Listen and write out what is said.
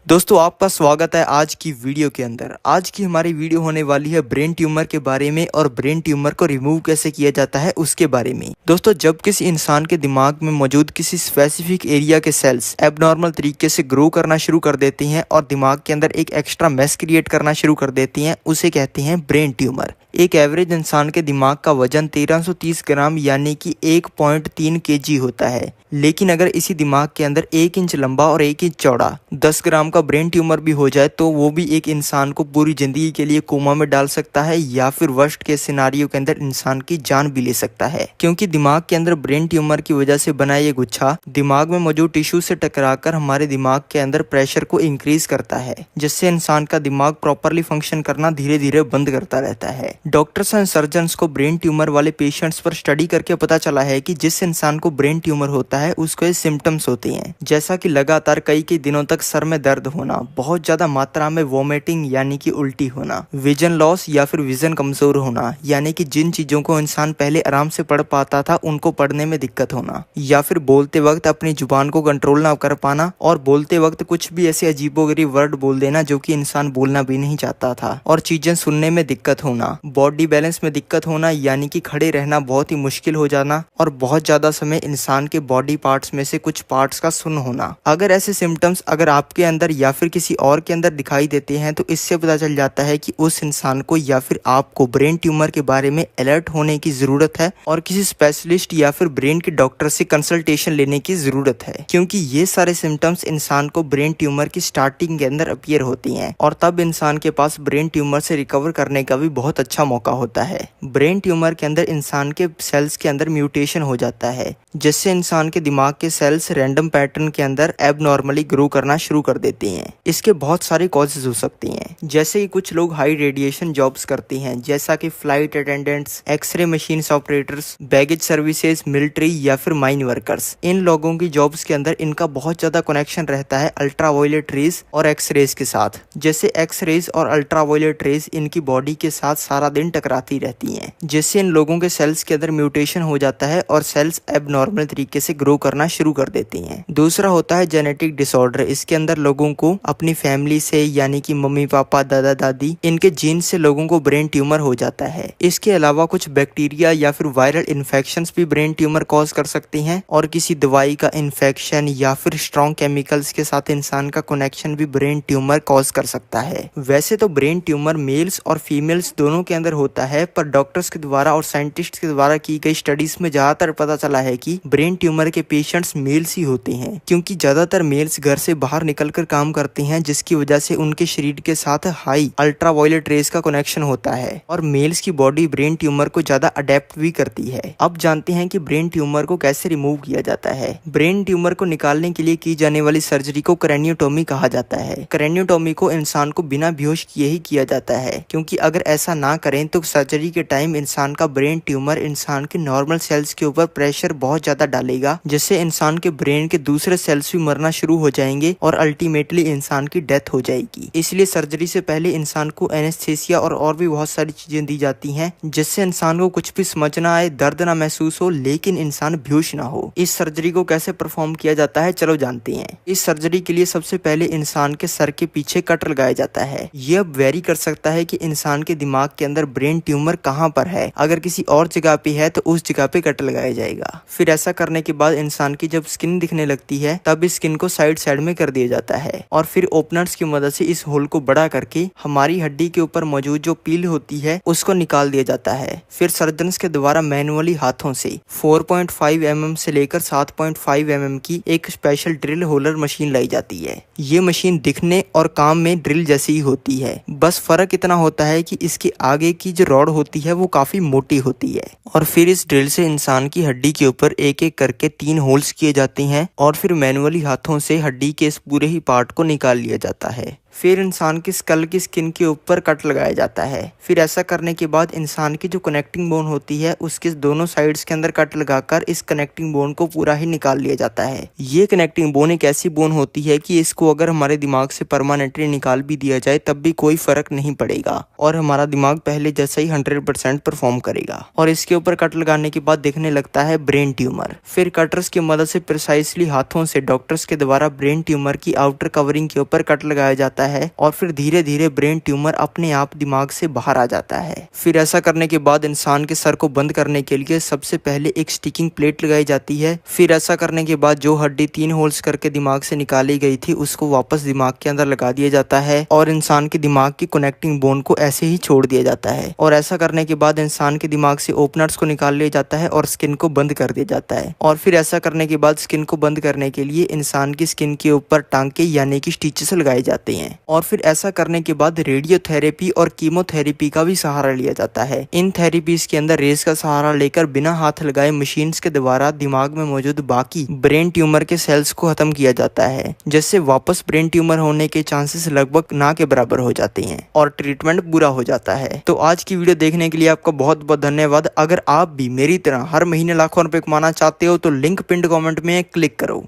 दोस्तों आपका स्वागत है आज की वीडियो के अंदर। आज की हमारी वीडियो होने वाली है ब्रेन ट्यूमर के बारे में और ब्रेन ट्यूमर को रिमूव कैसे किया जाता है उसके बारे में। दोस्तों जब किसी इंसान के दिमाग में मौजूद किसी स्पेसिफिक एरिया के सेल्स एबनॉर्मल तरीके से ग्रो करना शुरू कर देती हैं और दिमाग के अंदर एक एक्स्ट्रा मैस क्रिएट करना शुरू कर देती हैं, उसे कहते हैं ब्रेन ट्यूमर। एक एवरेज इंसान के दिमाग का वजन 1330 ग्राम यानी कि 1.3 केजी होता है, लेकिन अगर इसी दिमाग के अंदर 1 इंच लंबा और 1 इंच चौड़ा 10 ग्राम का ब्रेन ट्यूमर भी हो जाए तो वो भी एक इंसान को पूरी जिंदगी के लिए कोमा में डाल सकता है या फिर वर्स्ट के सिनारियो के अंदर इंसान की जान भी ले सकता है, क्योंकि दिमाग के अंदर ब्रेन ट्यूमर की वजह से बना ये गुच्छा दिमाग में मौजूद टिश्यू से टकराकर हमारे दिमाग के अंदर प्रेशर को इंक्रीज करता है, जिससे इंसान का दिमाग प्रॉपरली फंक्शन करना धीरे धीरे बंद करता रहता है। डॉक्टर्स एंड सर्जन्स को ब्रेन ट्यूमर वाले पेशेंट्स पर स्टडी करके पता चला है कि जिस इंसान को ब्रेन ट्यूमर होता है उसको ये सिम्टम्स होते हैं, जैसा कि लगातार कई दिनों तक सर में दर्द होना, बहुत ज्यादा मात्रा में वोमिटिंग यानी कि उल्टी होना, विजन लॉस या फिर विजन कमजोर होना यानी कि जिन चीजों को इंसान पहले आराम से पढ़ पाता था उनको पढ़ने में दिक्कत होना, या फिर बोलते वक्त अपनी जुबान को कंट्रोल ना कर पाना और बोलते वक्त कुछ भी ऐसे अजीबोगरीब वर्ड बोल देना जो कि इंसान बोलना भी नहीं चाहता था, और चीजें सुनने में दिक्कत होना, बॉडी बैलेंस में दिक्कत होना यानी कि खड़े रहना बहुत ही मुश्किल हो जाना, और बहुत ज्यादा समय इंसान के बॉडी पार्ट्स में से कुछ पार्ट्स का सुन्न होना। अगर ऐसे सिम्टम्स अगर आपके अंदर या फिर किसी और के अंदर दिखाई देते हैं तो इससे पता चल जाता है कि उस इंसान को या फिर आपको ब्रेन ट्यूमर के बारे में अलर्ट होने की जरूरत है और किसी स्पेशलिस्ट या फिर ब्रेन के डॉक्टर से कंसल्टेशन लेने की जरूरत है, क्योंकि ये सारे सिम्टम्स इंसान को ब्रेन ट्यूमर की स्टार्टिंग के अंदर अपीयर होती हैं और तब इंसान के पास ब्रेन ट्यूमर से रिकवर करने का भी बहुत अच्छा मौका होता है। ब्रेन ट्यूमर के अंदर इंसान के सेल्स के अंदर म्यूटेशन हो जाता है, जिससे इंसान के दिमाग के सेल्स रैंडम पैटर्न के अंदर एबनॉर्मली ग्रो करना शुरू कर देती हैं। इसके बहुत सारे कॉजेज हो सकती हैं, जैसे कि कुछ लोग हाई रेडिएशन जॉब्स करते हैं, जैसा कि flight attendants, x-ray machine operators, baggage services, military या फिर माइन वर्कर्स। इन लोगों की जॉब्स के अंदर इनका बहुत ज्यादा कनेक्शन रहता है अल्ट्रावायलेट रेज और एक्सरेज के साथ। जैसे एक्सरेज और अल्ट्रावायलेट रेज इनकी बॉडी के साथ सारा दिन टकराती रहती हैं, जिससे इन लोगों के सेल्स के अंदर म्यूटेशन हो जाता है और सेल्स एबनॉर्मल तरीके से ग्रो करना शुरू कर देती हैं। दूसरा होता है जेनेटिक डिसऑर्डर। इसके अंदर लोगों को अपनी फैमिली से यानी कि मम्मी पापा, दादा दादी, इनके जीन से लोगों को ब्रेन ट्यूमर हो जाता है। इसके अलावा कुछ बैक्टीरिया या फिर वायरल इन्फेक्शंस भी ब्रेन ट्यूमर कॉज कर सकती हैं, और किसी दवाई का इन्फेक्शन या फिर स्ट्रॉन्ग केमिकल्स के साथ इंसान का कनेक्शन भी ब्रेन ट्यूमर कॉज कर सकता है। वैसे तो ब्रेन ट्यूमर मेल्स और फीमेल्स दोनों के अंदर होता है, पर डॉक्टर्स के द्वारा और साइंटिस्ट के द्वारा की गई स्टडीज में ज्यादातर पता चला है कि ब्रेन ट्यूमर के पेशेंट्स मेल्स ही होते हैं, क्योंकि ज्यादातर मेल्स घर से बाहर निकलकर काम करते हैं, जिसकी वजह से उनके शरीर के साथ हाई अल्ट्रावायलेट रेज का कनेक्शन होता है और मेल्स की बॉडी ब्रेन ट्यूमर को ज्यादा अडेप्ट भी करती है। अब जानते हैं कि ब्रेन ट्यूमर को कैसे रिमूव किया जाता है। ब्रेन ट्यूमर को निकालने के लिए की जाने वाली सर्जरी को क्रेनियोटोमी कहा जाता है। क्रेनियोटोमी को इंसान को बिना बेहोश किए ही किया जाता है, क्योंकि अगर ऐसा ना करें तो सर्जरी के टाइम इंसान का ब्रेन ट्यूमर इंसान के नॉर्मल सेल्स के ऊपर प्रेशर बहुत ज्यादा डालेगा, जिससे इंसान के ब्रेन के दूसरे सेल्स भी मरना शुरू हो जाएंगे और अल्टीमेटली इंसान की डेथ हो जाएगी। इसलिए सर्जरी से पहले इंसान को एनेस्थेसिया और भी बहुत सारी चीजें दी जाती हैं, जिससे इंसान को कुछ भी समझ ना आए, दर्द ना महसूस हो, लेकिन इंसान बेहोश ना हो। इस सर्जरी को कैसे परफॉर्म किया जाता है चलो जानते हैं। इस सर्जरी के लिए सबसे पहले इंसान के सर के पीछे कट लगाया जाता है। ये अब वेरी कर सकता है कि इंसान के दिमाग के अंदर ब्रेन ट्यूमर कहाँ पर है। अगर किसी और जगह पे है तो उस जगह पे कट लगाया जाएगा। फिर ऐसा करने के बाद इंसान की जब स्किन दिखने लगती है तब इस स्किन को साइड में कर दिया जाता है, और फिर ओपनर्स की मदद से इस होल को बड़ा करके हमारी हड्डी के ऊपर मौजूद जो पील होती है उसको निकाल दिया जाता है। फिर सर्जन्स के द्वारा मैनुअली हाथों से 4.5 mm से लेकर 7.5 mm की एक स्पेशल ड्रिल होलर मशीन लाई जाती है। ये मशीन दिखने और काम में ड्रिल जैसी ही होती है, बस फर्क इतना होता है कि इसके आगे की जो रॉड होती है वो काफी मोटी होती है, और फिर इस ड्रिल से इंसान की हड्डी के ऊपर एक एक करके 3 होल्स किए जाते हैं और फिर मैनुअली हाथों से हड्डी के इस पूरे ही पार्ट को निकाल लिया जाता है। फिर इंसान की स्कल की स्किन के ऊपर कट लगाया जाता है। फिर ऐसा करने के बाद इंसान की जो कनेक्टिंग बोन होती है उसके दोनों साइड्स के अंदर कट लगाकर इस कनेक्टिंग बोन को पूरा ही निकाल लिया जाता है। ये कनेक्टिंग बोन एक ऐसी बोन होती है कि इसको अगर हमारे दिमाग से परमानेंटली निकाल भी दिया जाए तब भी कोई फर्क नहीं पड़ेगा और हमारा दिमाग पहले जैसा ही 100% परफॉर्म करेगा। और इसके ऊपर कट लगाने के बाद दिखने लगता है ब्रेन ट्यूमर। फिर कटर्स की मदद से प्रिसाइसली हाथों से डॉक्टर्स के द्वारा ब्रेन ट्यूमर की आउटर कवरिंग के ऊपर कट लगाया जाता है और फिर धीरे धीरे ब्रेन ट्यूमर अपने आप दिमाग से बाहर आ जाता है। फिर ऐसा करने के बाद इंसान के सर को बंद करने के लिए सबसे पहले एक स्टिकिंग प्लेट लगाई जाती है। फिर ऐसा करने के बाद जो हड्डी 3 होल्स करके दिमाग से निकाली गई थी उसको वापस दिमाग के अंदर लगा दिया जाता है और इंसान के दिमाग की कनेक्टिंग बोन को ऐसे ही छोड़ दिया जाता है। और ऐसा करने के बाद इंसान के दिमाग से ओपनर्स को निकाल लिया जाता है और स्किन को बंद कर दिया जाता है। और फिर ऐसा करने के बाद स्किन को बंद करने के लिए इंसान की स्किन के ऊपर टांके यानी कि स्टिचेस लगाए जाते हैं। और फिर ऐसा करने के बाद रेडियोथेरेपी और कीमोथेरेपी का भी सहारा लिया जाता है। इन थेरेपीज के अंदर रेस का सहारा लेकर बिना हाथ लगाए मशीन्स के द्वारा दिमाग में मौजूद बाकी ब्रेन ट्यूमर के सेल्स को खत्म किया जाता है, जिससे वापस ब्रेन ट्यूमर होने के चांसेस लगभग ना के बराबर हो जाते हैं और ट्रीटमेंट पूरा हो जाता है। तो आज की वीडियो देखने के लिए आपका बहुत बहुत धन्यवाद। अगर आप भी मेरी तरह हर महीने लाखों रुपए कमाना चाहते हो तो लिंक पिंड कमेंट में क्लिक करो।